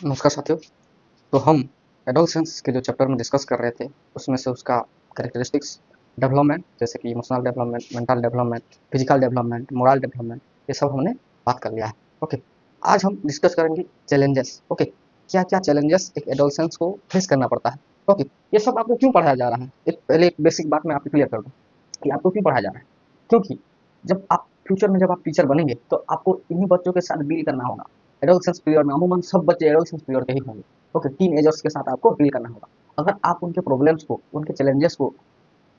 नमस्कार साथियों। तो हम एडोलसेंस के जो चैप्टर में डिस्कस कर रहे थे उसमें से उसका कैरेक्टरिस्टिक्स, डेवलपमेंट जैसे कि emotional development, mental development, physical development, moral development, ये सब हमने बात कर लिया है। ओके, आज हम डिस्कस करेंगे चैलेंजेस। ओके, क्या क्या चैलेंजेस एक एडोलसेंस को फेस करना पड़ता है। ओके, ये सब आपको क्यों पढ़ाया जा रहा है, पहले एक बेसिक बात मैं आपको क्लियर कर दूँ कि आपको क्यों पढ़ाया जा रहा है। क्योंकि जब आप फ्यूचर में जब आप टीचर बनेंगे तो आपको इन्हीं बच्चों के साथ डील करना होगा। एडोलसेंस पीरियड में अमूमन सब बच्चे एडोलसेंस पीरियड के ही होंगे। ओके, टीन एजर्स के साथ आपको डील करना होगा। अगर आप उनके प्रॉब्लम्स को, उनके चैलेंजेस को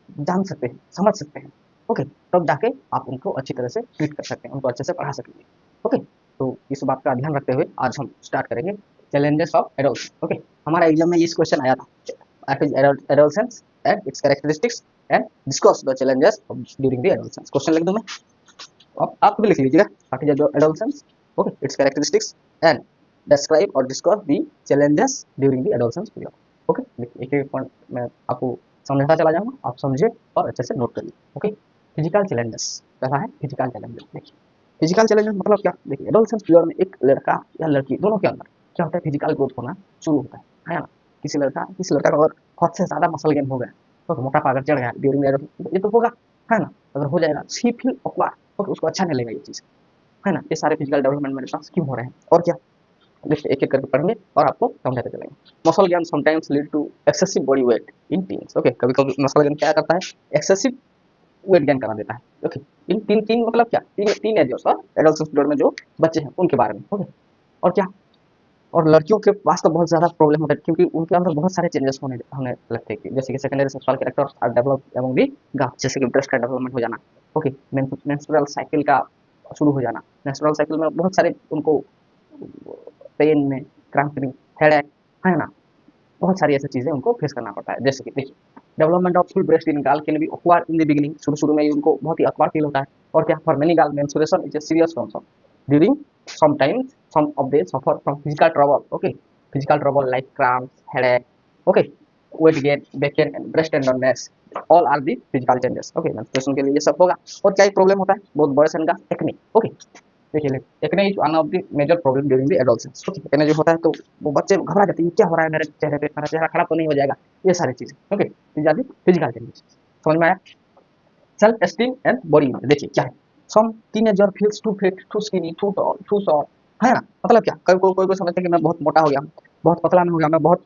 जान सकते हैं, समझ सकते हैं, ओके, तब जाके आप उनको अच्छी तरह से ट्रीट कर सकते हैं, उनको अच्छे से पढ़ा सकेंगे। ओके, तो इस बात का ध्यान रखते हुए आज हम स्टार्ट करेंगे चैलेंजेस ऑफ एडोल्स। ओके, हमारा एग्जाम में इस क्वेश्चन आया था, adolescence and its characteristics and discuss the challenges during the adolescence. Question लिख दूं मैं, आप भी लिख लीजिएगा ताकि जो adolescence, okay, its characteristics and describe और discuss the challenges during the adolescence period. Okay, देखिए एक एक पॉइंट मैं आपको समझाता चला जाऊंगा, आप समझिए और अच्छे से नोट करिए। ओके, फिजिकल चैलेंजेस, पहला है फिजिकल चैलेंजेस। देखिए फिजिकल चैलेंजेस मतलब क्या। देखिए एडोलसेंस पीरियड में एक लड़का या लड़की दोनों के अंदर क्या होता है, फिजिकल ग्रोथ होना शुरू होता है ना। किसी लड़का का अगर हद से ज्यादा मसल गेन हो गया, तो मोटापा अगर चढ़ गया ड्यूरिंग ये तो होगा, है ना। अगर हो जाएगा सी फील ऑकवर्ड, तो उसको अच्छा नहीं लगेगा ये चीज, है ना। ये सारे फिजिकल डेवलपमेंट मेरे पास क्यों हो रहे हैं और क्या, देखिए एक एक करके पढ़ेंगे और आपको समझाते चलेंगे। Muscle gain sometimes lead to excessive body weight in teens. Okay, कभी कभी मसल गेन क्या करता है, एक्सेसिव वेट गेन करा देता है। ओके, इन तीन तीन मतलब क्या, तीन एजर्स और एडल्ट पीरियड में जो बच्चे हैं उनके बारे में। ओके, और क्या, और लड़कियों के पास तो बहुत ज़्यादा प्रॉब्लम होता है क्योंकि उनके अंदर बहुत सारे चेंजेस होने होने लगते हैं, जैसे कि secondary sexual characters are develop among the girls, जैसे कि ब्रेस्ट का डेवलपमेंट हो जाना। ओके, मेंस्ट्रुअल साइकिल का शुरू हो जाना। मेंस्ट्रुअल साइकिल में बहुत सारे उनको पेन में, क्रैम्पिंग, हेडेक, है ना, बहुत सारी ऐसी चीज़ें उनको फेस करना पड़ता है। जैसे कि देखिए development of full breast in girl can be awkward in the beginning, शुरू में उनको बहुत ही ऑकवर्ड फील होता है। और क्या, for many girl menstruation is a serious concern during sometimes some of them suffer from physical trouble. Okay, physical trouble like cramps, headache, okay, weight gain, back pain and breast tenderness, all are the physical changes. Okay, menstruation के लिए ये सब होगा। और क्या problem होता है बहुत बड़े सन का, एक्ने। ओके, देखिए acne is one of the major problem during the adolescence. Okay, acne जो होता है तो वो बच्चे घबरा जाते हैं, क्या हो रहा है मेरे चेहरे पे, मेरा चेहरा खराब तो नहीं हो जाएगा, ये सारी चीजें। ओके, फिजिकल चेंजेस, समझ में आया। Self esteem and body image, देखिए क्या है, some teenager feels too fit, too skinny, too tall, too short, है ना। मतलब क्या, कोई समझते हैं कि मैं बहुत मोटा हो गया हूँ, बहुत पतला में हो गया, मैं बहुत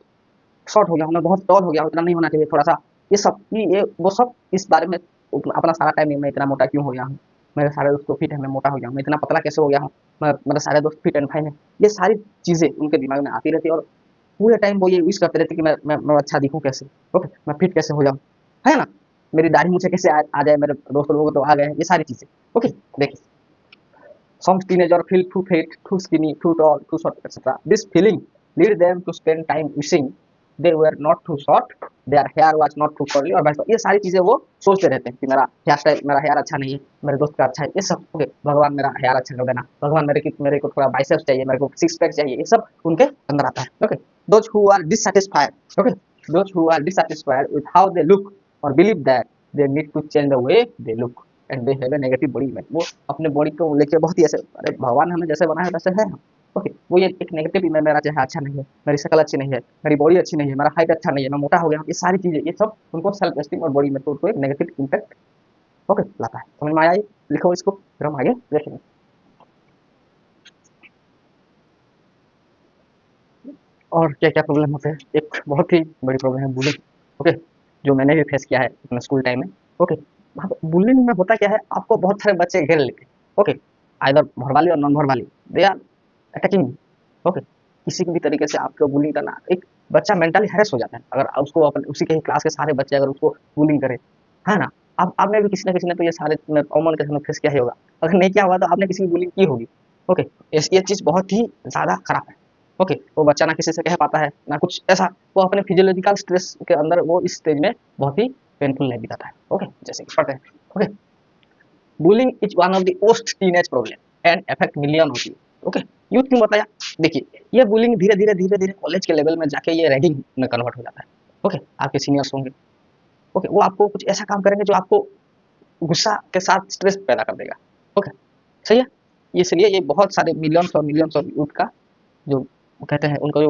शॉर्ट हो गया हूँ, मैं बहुत टॉल हो गया हूँ, इतना नहीं होना चाहिए थोड़ा सा। ये वो सब इस बारे में अपना सारा टाइम नहीं, मैं इतना मोटा क्यों हो गया हूँ, मेरे सारे दोस्त तो फिट है, मैं मोटा हो गया हूँ, मैं इतना पतला कैसे हो गया हूँ, मेरे सारे दोस्त फिट एंड फाइन है। ये सारी चीजें उनके दिमाग में आती रहती है और पूरे टाइम वो ये विश करते रहते कि मैं अच्छा दिखूं कैसे, ओके, मैं फिट कैसे हो जाऊं, है ना, मेरी दाढ़ी मुझे कैसे आ जाए, मेरे दोस्त लोगों को तो आ गए, ये सारी चीजें। ओके, देखिए some teenager feel too fat, too skinny, too tall, too short, etc. This feeling lead them to spend time wishing they were not too short, their hair was not too curly और ये सारी चीजें वो सोचते रहते हैं कि मेरा हेयर स्टाइल, मेरा हेयर अच्छा नहीं है, मेरे दोस्त का अच्छा है, ये सब। ओके, भगवान मेरा हेयर अच्छा कर देना, भगवान मेरे को थोड़ा बाइसेप्स चाहिए, मेरे को सिक्स पैक चाहिए, ये सब उनके अंदर आता है। Okay, those who are dissatisfied, okay, those who are dissatisfied with how they look or believe that they need to change the way they look and they have a negative body image, वो अपने body को लेके बहुत ही ऐसे, अरे भगवान हमें जैसे बनाया वैसे है हम। ओके, वो ये एक नेगेटिव इमेज, मेरा चेहरा अच्छा नहीं है, मेरी शक्ल अच्छी नहीं है, मेरी बॉडी अच्छी नहीं है, मेरा हाइट अच्छा नहीं है, मैं मोटा हो गया, ये सारी चीजें, ये सब उनको सेल्फ एस्टीम और बॉडी इमेज को उनको एक नेगेटिव इम्पैक्ट, ओके, लाता है। समझ में आया ये, लिखो इसको फिर हम आगे देखेंगे। और क्या क्या प्रॉब्लम होते हैं, एक बहुत ही बड़ी प्रॉब्लम है बुलिंग। ओके, जो मैंने भी फेस किया है अपने स्कूल टाइम में। ओके, बुलिंग में होता क्या है, आपको बहुत सारे बच्चे घेर लेते हैं। ओके, आइदर वर्बली और non verbally they are attacking. Okay, किसी भी तरीके से आपको बुलिंग करना, एक बच्चा मेंटली हैरेस हो जाता है अगर उसको अपने उसी के क्लास के सारे बच्चे अगर उसको बुलिंग करे, है ना। अब आपने भी किसी ना किसी ने तो ये सारे कॉमन के सामने फेस किया ही होगा, अगर नहीं किया हुआ तो आपने किसी की बुलिंग की होगी। ओके, ये चीज बहुत ही ज्यादा खराब है। ओके, वो बच्चा ना किसी से कह पाता है ना कुछ ऐसा, वो अपने फिजियोलॉजिकल स्ट्रेस के अंदर वो इस स्टेज में बहुत ही पेनफुल लाइफ बिताता है। ओके, जैसे कि पढ़ते हैं। Okay, bullying is one of the most teenage problem and affect million of youth. Okay, youth क्यों बताया, देखिए ये बुलिंग धीरे धीरे कॉलेज के लेवल में जाके ये रैगिंग में कन्वर्ट हो जाता है। ओके, आपके सीनियर्स होंगे, ओके, वो आपको कुछ ऐसा काम करेंगे जो आपको गुस्सा के साथ स्ट्रेस पैदा कर देगा। ओके, सही है, इसलिए ये बहुत सारे मिलियंस और मिलियंस ऑफ यूथ का जो कहते हैं उनको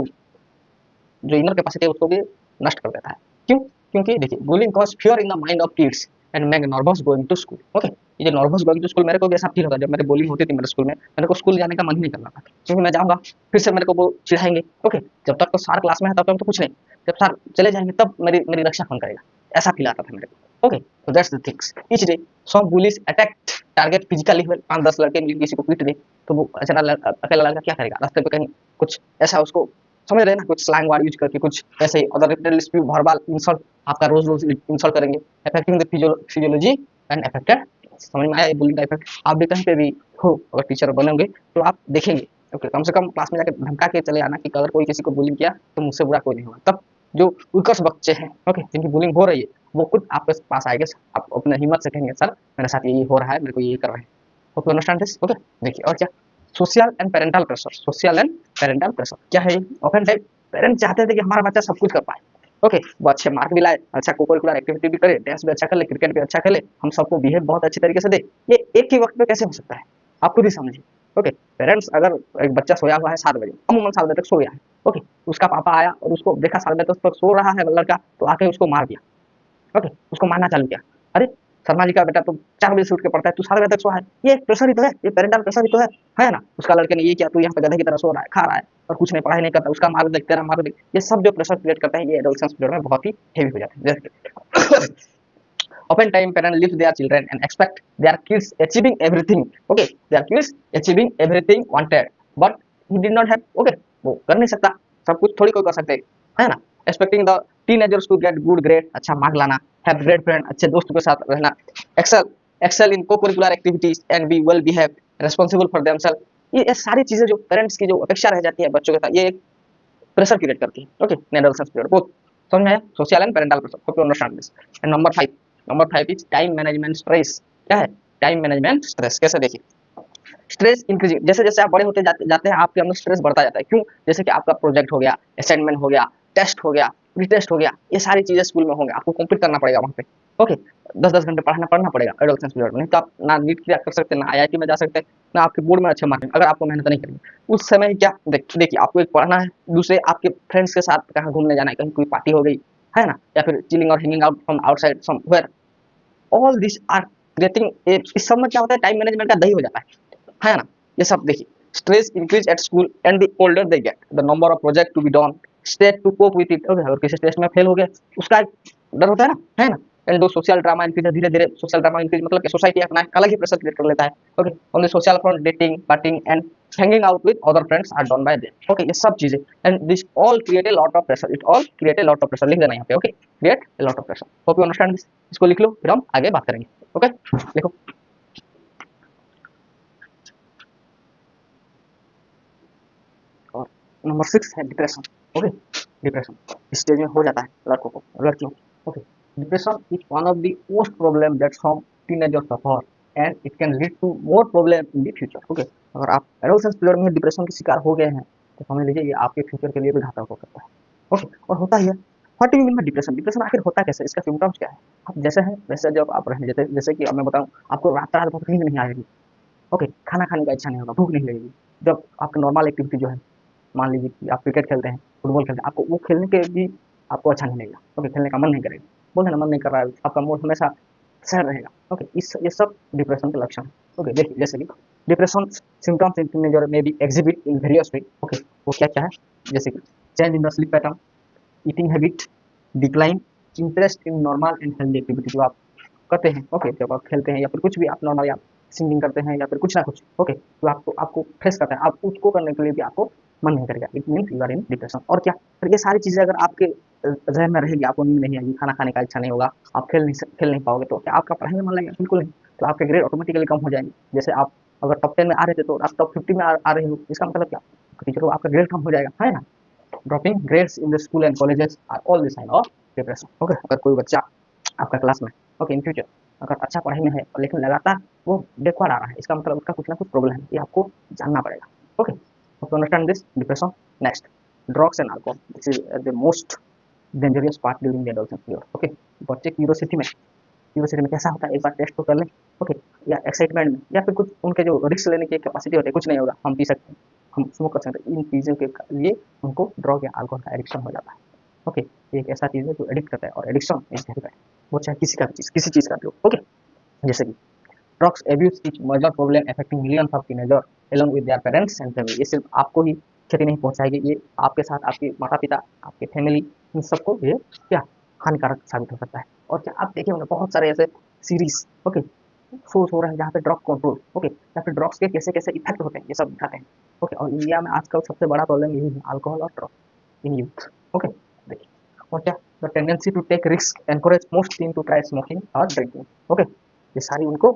जो इनर कैपेसिटी है उसको भी नष्ट कर देता है। क्यों? क्योंकि देखिए bullying cause fear in the mind of kids and make nervous going to school. Okay, ये जो नर्वस गोइंग टू स्कूल मेरे को भी ऐसा फील होता है जब मेरे बुलिंग होती थी मेरे स्कूल में, मेरे को स्कूल जाने का मन ही नहीं करना था क्योंकि मैं जाऊंगा फिर से मेरे को वो चिढ़ाएंगे। ओके, जब तक तो सर क्लास में है तब तक तो कुछ नहीं, जब सर चले जाएंगे तब मेरी मेरी रक्षा कौन करेगा, ऐसा फील आता था मेरे को। Okay, so that's the things each day some bullies attack target physically level 5-10 लड़के मिल किसी को पीट दे तो वो बेचारा अकेला लड़का क्या करेगा, रास्ते पे कहीं कुछ ऐसा उसको समझ रहे हैं ना, कुछ स्लैंग वर्ड यूज करके कुछ ऐसे ही अदर रिपीटेड वर्बल इंसल्ट आपका रोज रोज इंसल्ट करेंगे, affecting the physiology and affected. समझ में आया बुलिंग का इफेक्ट? आप भी कहीं पे भी हो अगर टीचर बनोगे तो आप देखेंगे। ओके, कम से कम क्लास में जाकर धमका के चले आना कि अगर कोई किसी को बुलिंग किया तो मुझसे बुरा कोई नहीं होगा। तब जो उत्कर्ष बच्चे हैं ओके जिनकी बुलिंग हो रही है वो खुद आपके पास आएंगे, आप अपने हिम्मत से कहेंगे सर मेरे साथ ये हो रहा है, मेरे को ये कर रहे हैं। Okay, understand this? ओके, देखिए और क्या social and parental pressure. Social and parental pressure क्या है? ऑफन टाइम पेरेंट्स चाहते थे कि हमारा बच्चा सब कुछ कर पाए। ओके, वो अच्छे मार्क भी लाए, अच्छा कोकुलर एक्टिविटी भी करे, डांस भी अच्छा कर ले, क्रिकेट भी अच्छा खेले, हम सबको बिहेव बहुत अच्छी तरीके से दे। ये एक ही वक्त पे कैसे हो सकता है? आप खुद ही समझिए। ओके, पेरेंट्स अगर एक बच्चा सोया हुआ है 7 बजे, अमूमन 7 बजे तक सो गया है। ओके, उसका पापा आया और उसको देखा 7 बजे तक सो रहा है लड़का, तो आके उसको मार दिया। ओके, उसको मारना चालू किया। अरे शर्मा जी का बेटा तो 4 बजे से उठ के पढ़ता है, तू 7 बजे तक सो है। ये प्रेशर ही तो है, ये पेरेंटल प्रेशर ही तो है ना? उसका लड़के ने ये किया, तू यहाँ पे गधे की तरह सो रहा है, खा रहा है और कुछ नहीं, पढ़ाई नहीं करता, उसका मार्क देख, तेरा मार्क देख। ये सब जो प्रेशर क्रिएट करते हैं ये एडोलसेंस पीरियड में बहुत ही हेवी हो जाते हैं। जैसे often time parents leave their children and expect their kids achieving everything. Okay, their kids achieving everything wanted, but he did not have. Okay, वो कर नहीं सकता, सब कुछ थोड़ी कोई कर सकते है ना? Expecting the teenagers to get good grade, अच्छा मार्क लाना, have great friend, अच्छे दोस्तों के साथ रहना, excel excel in co-curricular activities and be well behaved, responsible for themselves। ये सारी चीजें जो पेरेंट्स की जो अपेक्षा रह जाती है बच्चों के साथ, ये एक प्रेशर क्रिएट करती है। ओके, एडोलसेंस पीरियड बोथ समझ में आया? Social and parental pressure, hope you understand this. And number 5 is time management stress. क्या है? Time management stress. कैसे? देखिए स्ट्रेस इंक्रीजिंग, जैसे जैसे आप बड़े होते जाते हैं आपके अंदर स्ट्रेस बढ़ता जाता है। क्यों? जैसे कि आपका प्रोजेक्ट हो गया, असाइनमेंट हो गया, टेस्ट हो गया, प्री-टेस्ट हो गया, ये सारी चीजें स्कूल में होंगे, आपको कंप्लीट करना पड़ेगा वहाँ पे। ओके, 10-10 घंटे पढ़ना पड़ेगा एडोलसेंस पीरियड में, नहीं तो आप ना नीट क्लियर कर सकते, ना आईआईटी में जा सकते, ना आपके बोर्ड में अच्छे मार्क्स, अगर आपको मेहनत नहीं करनी। उस समय क्या देखिए आपको एक पढ़ना है, दूसरे आपके फ्रेंड्स के साथ कहाँ घूमने जाना है, कहीं कोई पार्टी हो गई है ना, या फिर चिलिंग और hanging out from outside somewhere, all this are creating. इस सब में क्या होता है? टाइम मैनेजमेंट का दही हो जाता है ना? ये सब देखिए stress increase at school and the older they get the number of project to be done state to cope with it. Okay, अगर किसी टेस्ट में फेल हो गया उसका डर होता है ना? एंड दो सोशल ड्रामा इंक्रीज, धीरे धीरे सोशल ड्रामा इंक्रीज मतलब कि सोसाइटी अपना अलग ही प्रेशर क्रिएट कर लेता है। Okay, on the social front dating parting and hanging out with other friends are done by them। Okay, ये सब चीजें and this all create a lot of pressure, it all create a lot of pressure. लिख देना यहाँ पे। Okay, create a lot of pressure, hope you understand this. इसको लिख लो फिर हम आगे बात करेंगे। ओके, लिखो। और नंबर 6 है डिप्रेशन। ओके, डिप्रेशन इस स्टेज में हो जाता है लड़कों को, लड़कियों को। Okay, depression is one of the most problem that some teenagers suffer and it can lead to more problem in the future. Okay, अगर आप एडोलसेंस पीरियड में डिप्रेशन के शिकार हो गए हैं तो समझ लीजिए ये आपके फ्यूचर के लिए भी घातक हो सकता है। ओके, और होता ही है। What do you mean by depression? Depression आखिर होता कैसे? इसका सिम्टम्स क्या है? आप जैसे हैं वैसे जब आप रहेंगे, जैसे कि अब मैं बताऊं, आपको रात रात भर नींद नहीं आएगी। ओके, खाना खाने का इच्छा नहीं होगा, भूख नहीं लगेगी। जब आपका नॉर्मल एक्टिविटी जो है, मान लीजिए कि आप क्रिकेट खेलते हैं, फुटबॉल खेलते हैं, आपको वो खेलने के भी आपको अच्छा नहीं लगेगा। ओके, खेलने का मन नहीं करेगा, बोलते ना मन नहीं कर रहा है, आपका मूड हमेशा सैड रहेगा। ओके, इस ये सब डिप्रेशन के लक्षण हैं। ओके, देखिए जैसे कि डिप्रेशन सिम्टम्स इन टीनेजर में be exhibit in various way. Okay, वो क्या क्या है? जैसे कि change in the sleep pattern, eating habit, decline interest in normal and healthy activity जो आप करते हैं। ओके, जब आप खेलते हैं या फिर कुछ भी आप नॉर्मली आप सिंगिंग करते हैं या फिर कुछ ना कुछ। ओके, तो आपको आपको फ्रेश करता है, आप उसको करने के लिए भी आपको मन नहीं करेगा, it means you are in depression. और क्या? फिर ये सारी चीज़ें अगर आपके जहन में रहेगी, आपको नींद नहीं आएगी, खाना खाने का इच्छा नहीं होगा, आप खेल नहीं पाओगे, तो क्या आपका पढ़ाई में मन लगेगा? बिल्कुल नहीं। तो आपके ग्रेड ऑटोमेटिकली कम हो जाएंगे। जैसे आप अगर टॉप 10 में आ रहे थे तो आप टॉप 50 में आ रहे हो, इसका मतलब क्या? टीचर को आपका ग्रेड कम हो जाएगा, है ना? Dropping grades in the school and colleges are all the sign of depression. Okay, अगर कोई बच्चा आपका क्लास में ओके इन फ्यूचर अगर अच्छा पढ़ाई में है और लेकिन लगातार वो बैकवर्ड आ रहा है, इसका मतलब उसका कुछ ना कुछ प्रॉब्लम है, ये आपको जानना पड़ेगा। ओके, तो understand this depression. Next, drugs and alcohol, this is the most dangerous part during the adolescence period. Okay, बच्चे क्यूरोसिटी में कैसा होता है, एक बार टेस्ट तो कर लें। ओके, या एक्साइटमेंट में या फिर कुछ उनके जो रिस्क लेने की कैपेसिटी होती है, कुछ नहीं होगा, हम पी सकते हैं, हम स्मोक कर सकते हैं, इन चीज़ों के लिए उनको ड्रग या अल्कोहल का एडिक्शन हो जाता है। ओके, ये एक ऐसा चीज़ है जो एडिक्ट करता है, और एडिक्शन इज वेरी बैड, वो चाहे किसी का भी चीज़, किसी चीज़ का भी हो। ओके, जैसे कि drugs abuse is major problem affecting millions of teenager along with their parents and family. ये सिर्फ आपको ही क्षति नहीं पहुंचाएगी, ये आपके साथ आपके माता पिता, आपके फैमिली, इन सबको ये क्या हानिकारक साबित हो सकता है। और क्या आप देखे होंगे बहुत सारे ऐसे सीरीज, ओके, शोज हो रहे हैं जहाँ पे ड्रग कंट्रोल, ओके, या फिर ड्रग्स के कैसे कैसे इफेक्ट होते हैं, ये सब दिखाते हैं। ओके, और इंडिया में आजकल सबसे बड़ा प्रॉब्लम यही है, अल्कोहल और ड्रग इन यूथ। ओके, देखिए, और क्या, the tendency to take risk encourage most teen to try smoking और ड्रिंकिंग। ओके, ये सारी उनको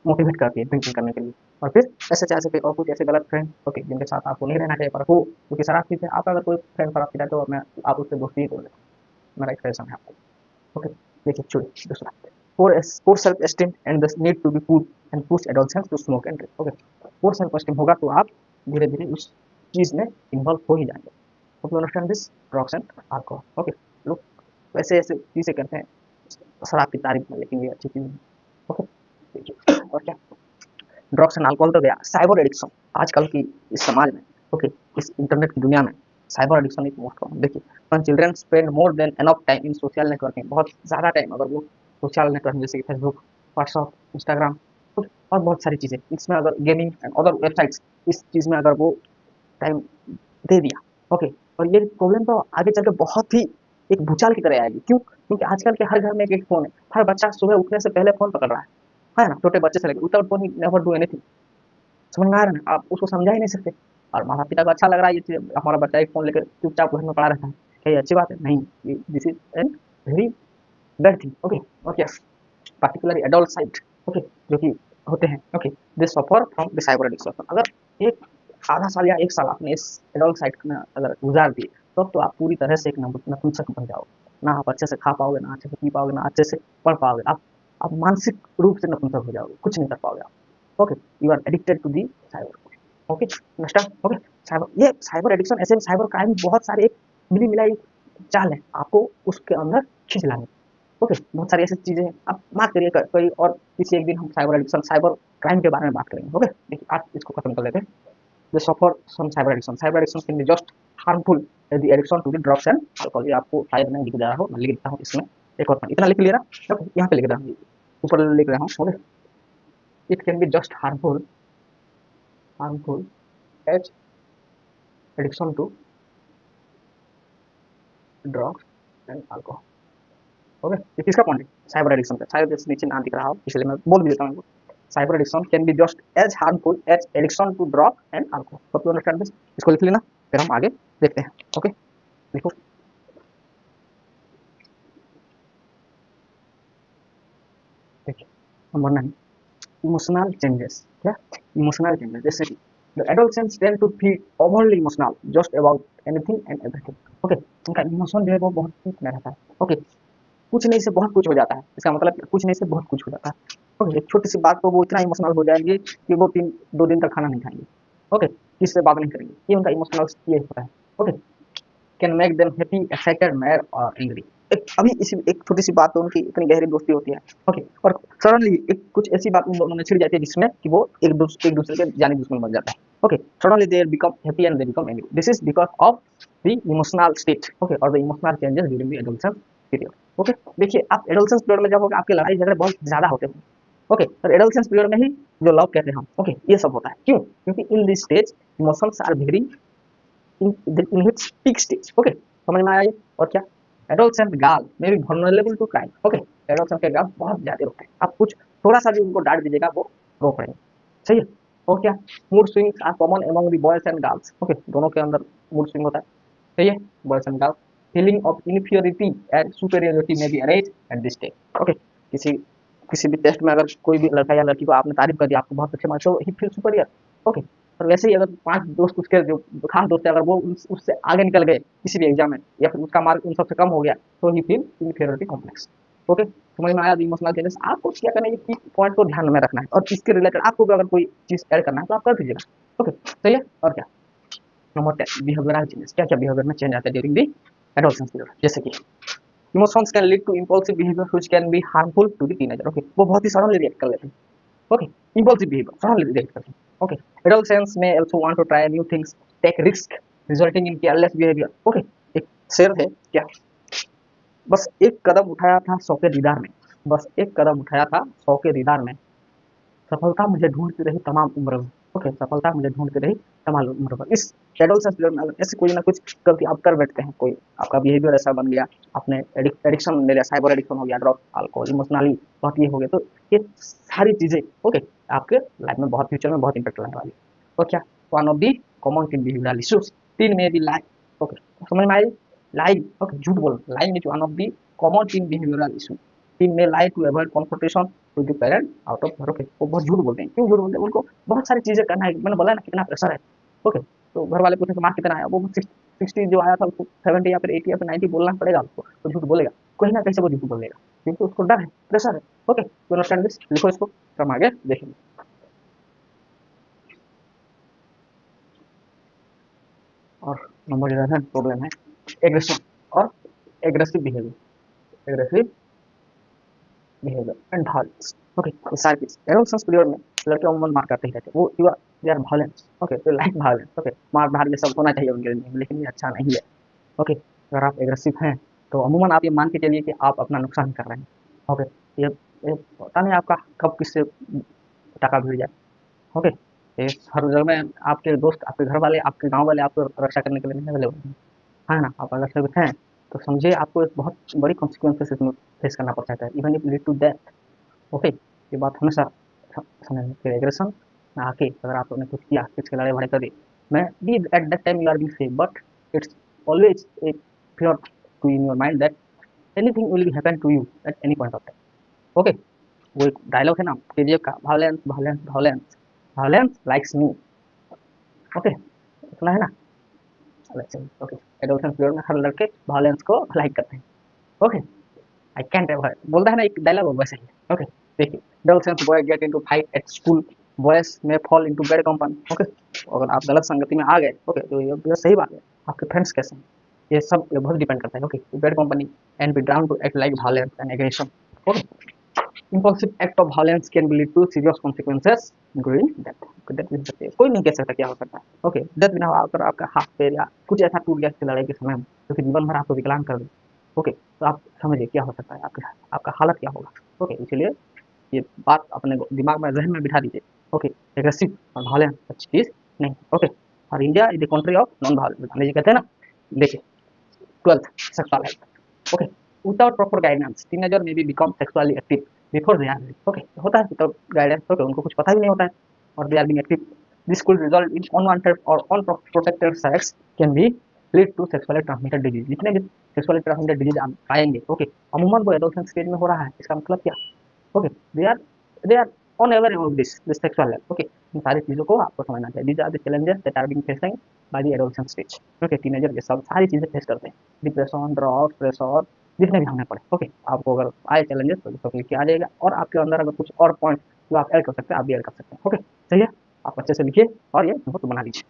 मोटिवेट करती है ड्रिंकिंग करने के लिए। और फिर ऐसे चाहे फिर और कुछ ऐसे गलत फ्रेंड, ओके, जिनके साथ आपको नहीं रहना चाहिए, पर हो क्योंकि शराब पीते हैं आप, अगर कोई फ्रेंड शराब पीता है तो मैं आप उससे दोस्ती ही तोड़ देते हैं, मेरा एक सजेशन है आपको। ओके, देखिए चलिए दूसरा, poor self esteem and the need to be cool and push adolescents to smoke and drink। Okay, poor self esteem होगा तो आप धीरे धीरे उस चीज में इन्वॉल्व हो ही जाएंगे। Hope you understand this, drugs and alcohol. Okay, लोग वैसे ऐसे चीजें करते हैं शराब की तारीफ में, लेकिन ये अच्छी चीज नहीं। ओके, देखिए, और क्या, ड्रग्स एंड अल्कोहल तो गया, साइबर एडिक्शन आजकल की इस समाज में, ओके, इस इंटरनेट की दुनिया में cyber addiction is most common. देखिए, when children spend more than enough time in social networking, बहुत ज़्यादा टाइम अगर वो सोशल नेटवर्क जैसे कि फेसबुक, व्हाट्सअप, इंस्टाग्राम और बहुत सारी चीज़ें, इसमें अगर गेमिंग एंड अदर वेबसाइट्स, इस चीज़ में अगर वो टाइम दे दिया, ओके, और ये प्रॉब्लम तो आगे चल के बहुत ही एक भूचाल की तरह आएगी। क्यों? क्योंकि आजकल के हर घर में एक एक फ़ोन है, हर बच्चा सुबह उठने से पहले फ़ोन पकड़ रहा है ना, छोटे बच्चे से लेकर, without phone he never do anything. समझ में आ रहा है ना, आप उसको समझा ही नहीं सकते। और माता पिता को अच्छा लग रहा है ये चीज़, हमारा बच्चा एक फ़ोन लेकर चुपचाप घर में पड़ा रहता है, क्या ये अच्छी बात है? नहीं, this is an very bad thing. Okay, और क्या, पार्टिकुलरली एडल्ट साइट, ओके, जो कि होते हैं, okay, they suffer from the cyber addiction. अगर एक आधा साल या एक साल आपने इस एडल्ट साइट में अगर गुजार दिए, तो आप पूरी तरह से एक नपुंसक बन जाओगे। ना आप अच्छे से खा पाओगे, ना अच्छे से पी पाओगे, ना अच्छे से पढ़ पाओगे, आप मानसिक रूप से नपुंसक हो जाओगे, कुछ नहीं कर पाओगे आप। Okay, you are addicted to the cyber. Okay, understand? Okay, cyber, ये साइबर एडिक्शन ऐसे साइबर क्राइम बहुत सारे एक मिली मिलाई चाल है आपको उसके अंदर खींच लाने। ओके, बहुत सारी ऐसी चीजें हैं, आप बात करिए कोई और किसी एक दिन हम साइबर एडिक्शन, साइबर क्राइम के बारे में बात करेंगे। ओके, देखिए आज इसको खत्म कर लेते हैं। The suffer from cyber addiction, cyber addiction can be just harmful as the addiction to the drugs and alcohol. ये आपको शायद नहीं लिख जा रहा हो, मैं लिख देता हूँ इसमें एक और इतना लिख ले रहा। ओके, यहाँ पे लिख रहा हूँ, ऊपर लिख रहा हूँ। Okay, it can be just harmful as addiction to drugs and alcohol. Okay, ये किसका पॉइंट है? साइबर एडिक्शन का। शायद इस नीचे नाम दिख रहा हो, इसलिए मैं बोल भी देता हूँ। Cyber addiction can be just as harmful as addiction to drug and alcohol. Hope you understand this, इसको लिख लेना, फिर हम आगे देखते हैं। ओके, देखो, देखिए, नंबर 9, इमोशनल चेंजेस। क्या? इमोशनल चेंजेस, जैसे कि the adolescents tend to feel overly emotional just about anything and everything. Okay, उनका इमोशन जो है वो बहुत डीप में रहता है। ओके, कुछ नहीं से बहुत कुछ हो जाता है, इसका मतलब कुछ नहीं से बहुत कुछ हो जाता है। ओके, एक छोटी सी बात को वो इतना इमोशनल हो जाएंगे कि वो 2 दिन तक खाना नहीं खाएंगे। ओके, किसी से बात नहीं करेंगे, ये उनका इमोशनल ये होता है। Okay, can make them happy, excited, mad और एंग्री। एक अभी इसी एक छोटी सी बात पे उनकी इतनी गहरी दोस्ती होती है। ओके, और सडनली एक कुछ ऐसी बात उन दोनों में छिड़ जाती है जिसमें कि वो एक दूसरे के जानी दुश्मन बन जाता है। Okay, suddenly they become happy and they become angry. This is because of the emotional state. Okay, और the emotional changes during the adolescence period. Okay, देखिए, आप एडोलसेंस पीरियड में जब होगा आपके लड़ाई झगड़े बहुत ज्यादा होते हैं। ओके, और एडोलसेंस पीरियड में ही जो लव कहते हैं हम, ओके, ये सब होता है। क्यों? क्योंकि in this stage emotions are very in its peak stage। Okay, समझ में आया ये? और क्या, adolescent girl may be vulnerable to crime। Okay, adolescent के गर्ल बहुत ज्यादा रोते हैं, आप कुछ थोड़ा सा भी उनको डांट दीजिएगा वो रो पड़ेंगे। सही है? और क्या, mood swings are common among the boys and girls. Okay, दोनों के अंदर मूड स्विंग होता है। सही है? Boys and girls, feeling of inferiority and superiority may be arise at this stage. Okay, किसी किसी भी टेस्ट में अगर कोई भी लड़का या लड़की को आपने तारीफ कर दिया, आपको बहुत अच्छे मार्क्स, तो ही फील सुपीरियर। ओके, और वैसे ही अगर 5 दोस्त उसके जो खास दोस्त है, अगर वो उससे आगे निकल गए किसी भी एग्जाम में, या फिर उसका मार्क उन सबसे कम हो गया, तो ही फील इन्फीरियरिटी कॉम्प्लेक्स। ओके, समझ में आया इमोशनल चेंजेस? आपको क्या करना है, ये पॉइंट को ध्यान में रखना है, और इसके रिलेटेड आपको भी अगर कोई चीज ऐड करना है तो आप कर दीजिएगा। ओके, सही है? और क्या, नंबर 10, बिहेवियरल चेंजेस। क्या क्या बिहेवियर में चेंज आता है ड्यूरिंग द एडोलसेंस पीरियड? जैसे कि emotions can lead to impulsive behaviour which can be harmful to the teenager. Okay, वो बहुत ही सडनली रिएक्ट कर लेते हैं। Okay, impulsive behaviour, suddenly react करते हैं। ओके, एडोलसेंस में also want to try new things, take risk resulting in careless behaviour. Okay, एक शेर है क्या, बस एक कदम उठाया था 100 के दीदार में, बस एक कदम उठाया था 100 के दीदार में, सफलता मुझे ढूंढती रही तमाम उम्र में। ओके, सफलता मुझे ढूंढती रही तमाम उम्र में। इस एडोलसेंस पीरियड में ऐसे कोई ना कुछ गलती आप कर बैठते हैं, कोई आपका बिहेवियर ऐसा बन गया, आपने एडिक्शन ले लिया, साइबर एडिक्शन हो गया, ड्रग अल्कोहल इमोशनली बहुत ये हो गए, तो ये सारी चीजें ओके आपके लाइफ में बहुत फ्यूचर में बहुत इंपैक्ट लाने वाली है। तो क्या, one of the common teen behavioural issues, tin में भी लाई। ओके, समझ में आई, लाई। ओके, झूठ बोलना, lying is one of the common teen behavioural issue. Teen may lie to avoid confrontation with the parent out of घर। ओके, वो बहुत झूठ बोलते हैं, क्यों झूठ बोलते हैं, उनको बहुत सारी चीजें करना है, मैंने बोला ना कितना प्रेशर है। ओके, तो घर वाले पूछे मार्क्स कितना आया, वो 60 जो आया था उसको 70 या फिर 80 या फिर 90 बोलना पड़ेगा उसको, तो झूठ बोलेगा, कहीं ना कहीं से वो झूठ बोलेगा, क्योंकि उसको डर है, प्रेशर है। ओके, तो अंडरस्टैंड दिस, लिखो इसको, फिर हम आगे देखेंगे। और नंबर 11 प्रॉब्लम है एग्रेशन और aggressive behaviour, aggressive behaviour and violence. Okay, ये सारी चीज एडोलसेंस पीरियड में लड़के अमूमन मार करते ही रहते हैं, वो you are they are violence. Okay, तो लाइक वायलेंस। ओके, मार धाड़ ये सब होना चाहिए उनके लिए, लेकिन ये अच्छा नहीं है। ओके, अगर आप एग्रेसिव हैं तो अमूमन आप ये मान के चलिए कि आप अपना नुकसान कर रहे हैं। ओके, ये पता नहीं आपका कब किससे टाका भिड़ जाए। ओके, ये हर जगह में आपके दोस्त, आपके घर वाले, आपके गांव वाले आपको रक्षा करने के लिए नहीं अवेलेबल है ना। आप अगर सेविक हैं तो समझिए आपको एक बहुत बड़ी कॉन्सिक्वेंसेस इसमें फेस करना पड़ सकता है, even if lead to death. Okay, ये बात हमेशा समझ फिर एग्रेशन में आके अगर आपने कुछ किया, किसके लड़ाई भड़े कर दी, maybe at that time you are being safe, but it's always a fear to in your mind that anything will happen to you at any point of time. Okay, वो एक डायलॉग है ना KGF का, violence violence violence, violence likes me. Okay, सुना है ना। Okay, adolescence period में हर लड़के वायलेंस को लाइक करते हैं। ओके, आई कैंट एवर, बोलता है ना एक डायलॉग वैसे ही। ओके, देखिए, adolescent boy get into fight at school, boys may fall into bad company। Okay, अगर आप गलत संगति में आ गए, ओके, तो ये सही बात है, आपके फ्रेंड्स कैसे हैं, ये सब ये बहुत डिपेंड करता है। Okay, bad company and be drawn to act like violence and aggression. Okay, impulsive act of violence can lead to serious consequences including death। Death भी हो सकती है, कोई नहीं कह सकता क्या हो सकता है। ओके, डेथ बिना अगर आपका हाथ पैर या कुछ ऐसा टूट गया लड़ाई के समय में जो कि जीवन भर आपको विकलांग कर दे, ओके, तो आप समझिए क्या हो सकता है, आपका हालत क्या होगा। ओके, इसलिए ये बात अपने दिमाग में, जहन में बिठा दीजिए। ओके, एग्रेसिव और वायलेंस अच्छी चीज नहीं। ओके, और India is the country of non violence, Gandhi ji कहते हैं ना। देखिए, 12th sexual health. Okay, without proper guidance teenager में भी become sexually active before they are married. Okay, होता है विदाउट गाइडेंस, ओके, उनको कुछ पता भी नहीं होता है और they are being active. This could result in unwanted और unprotected sex, can be lead to sexually transmitted disease. जितने भी सेक्सुअली ट्रांसमिटेड डिजीज आप पाएंगे, ओके, अमूमन वो एडोलसेंस स्टेज में हो रहा है, इसका मतलब क्या। Okay, they are on ever about this sexual life. Okay, इन सारी चीज़ों को आपको समझना चाहिए। These are the challenges that are being facing by the adolescent stage. Okay, teenager ये सब सारी चीज़ें फेस करते हैं, डिप्रेशन, ड्रग्स, प्रेशर, जितने भी हमने पढ़े। ओके, आपको अगर आए चैलेंजेस तो सब लिख के आ जाएगा, और आपके अंदर अगर कुछ और पॉइंट जो आप ऐड कर सकते हैं, आप भी ऐड कर सकते हैं। ओके, सही है, आप अच्छे से लिखिए और ये नोट बना लीजिए।